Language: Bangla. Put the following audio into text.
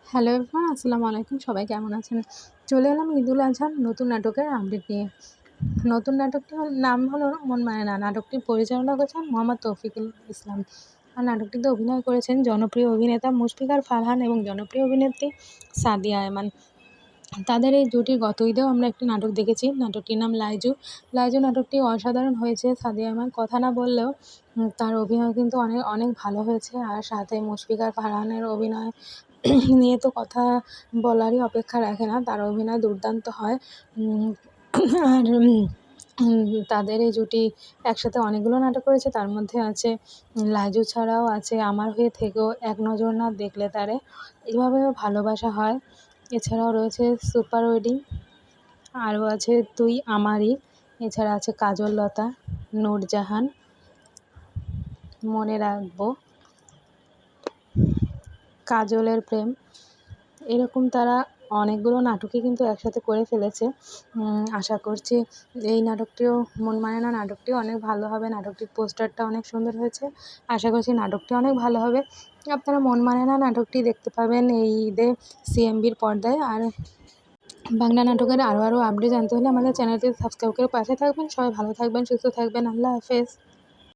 হ্যালো এভরিওয়ান, আসসালামু আলাইকুম। সবাই কেমন আছেন? চলে এলাম ঈদুল আজহার নতুন নাটকের আপডেট নিয়ে। নতুন নাটকটির নাম হলো মন মানে না। নাটকটি পরিচালনা করেছেন মোহাম্মদ তৌফিকুল ইসলাম। আর নাটকটিতে অভিনয় করেছেন জনপ্রিয় অভিনেতা মুশফিকার ফারহান এবং জনপ্রিয় অভিনেত্রী সাদিয়া আয়মান। তাদের এই জুটির গত ঈদেও আমরা একটি নাটক দেখেছি। নাটকটির নাম লাইজু। লাইজু নাটকটি অসাধারণ হয়েছে। সাদিয়া আয়মান কথা না বললেও তার অভিনয় কিন্তু অনেক অনেক ভালো হয়েছে। আর সাথে মুশফিকার ফারহানের অভিনয় নিয়ে তো কথা বলারই অপেক্ষা রাখে না। তার অভিনয় দুর্দান্ত হয়। উম আর তাদের এই জুটি একসাথে অনেকগুলো নাটক করেছে। তার মধ্যে আছে লাজু, ছাড়াও আছে আমার হয়ে থেকেও, এক নজর না দেখলে তারে, এভাবেও ভালোবাসা হয়। এছাড়াও রয়েছে সুপার ওয়েডিং, আরও আছে তুই আমারই, এছাড়া আছে কাজল লতা, নূরজাহান, মনে রাখবো, কাজলের প্রেম, এরকম তারা অনেকগুলো নাটকই কিন্তু একসাথে করে ফেলেছে। আশা করছি এই নাটকটিও, মন মানে না নাটকটিও অনেক ভালো হবে। নাটকটির পোস্টারটা অনেক সুন্দর হয়েছে। আশা করছি নাটকটি অনেক ভালো হবে। আপনারা মন মানে না নাটকটি দেখতে পাবেন এই ঈদে সিএমবির পর্দায়। আর বাংলা নাটকের আরও আপডেট জানতে হলে আমাদের চ্যানেলটি সাবস্ক্রাইব করে পাশে থাকবেন। সবাই ভালো থাকবেন, সুস্থ থাকবেন। আল্লাহ হাফেজ।